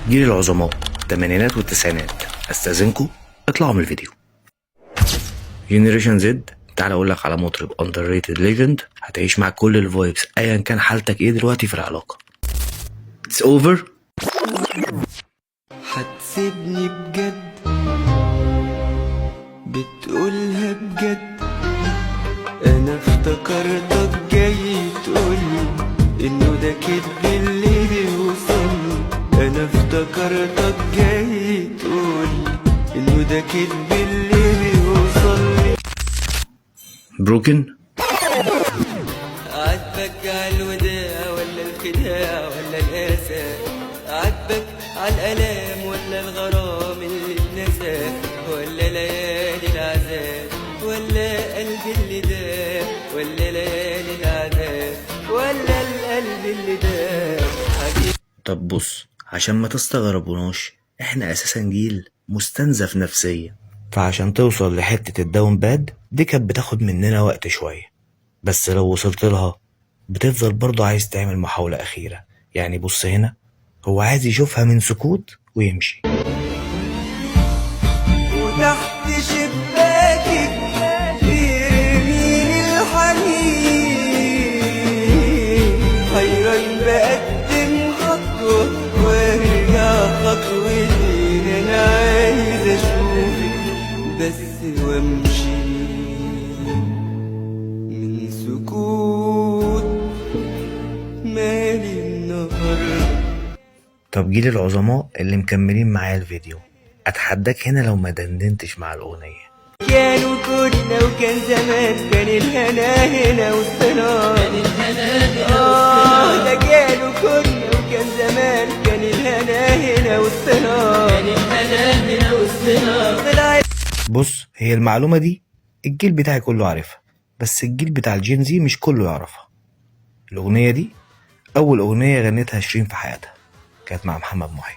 جيل العظماء الثمانينات والتسعينات، استاذنكم اطلعوا من الفيديو. جنريشن زد، تعال اقول لك على مطرب اندر ريتد ليجند هتعيش معاك كل الفايبس ايا كان حالتك ايه دلوقتي في العلاقه. اتس اوفر. هتسيبني بجد؟ بتقولها بجد؟ انا افتكرتك جاي تقولي انه ده كدب اللي بيوصلني. انا افتكرتك جاي تقولي انه ده كدب اللي بيوصلني. بروكن. عاتبك على الوداع ولا الخداع ولا الاسى؟ عاتبك على الالام ولا الغرام اللي اتنسى؟ ولا ليالي العذاب ولا قلبي اللي داب؟ ولا ليالي العذاب ولا القلب اللي داب؟ طب بص، عشان ما تستغربوناش احنا اساسا جيل مستنزف نفسيا، فعشان توصل لحتة الداون باد دي كانت بتاخد مننا وقت شوية، بس لو وصلت لها بتفضل برضو عايز تعمل محاولة أخيرة. يعني بص هنا، هو عايز يشوفها من سكوت ويمشي. وتحت شباكك بيرميني الحنين، حيران بقدم خطوة وارجع خطوتين. انا عايز اشوفك بس وامشي من سكوت مالي النهارده. طب جيل العظماء اللي مكملين معايا الفيديو، اتحداك هنا لو ما دندنتش مع الأغنية. كانوا كنا وكان زمان، كان الهنا هنا وسطنا. ده كانوا كنا وكان زمان، كان الهنا هنا وسطنا. طلعت. بص، هي المعلومة دي الجيل بتاعي كله عارفها، بس الجيل بتاع الجينزي مش كله يعرفها. الأغنية دي أول أغنية غنتها شيرين في حياتها، كانت مع محمد محي.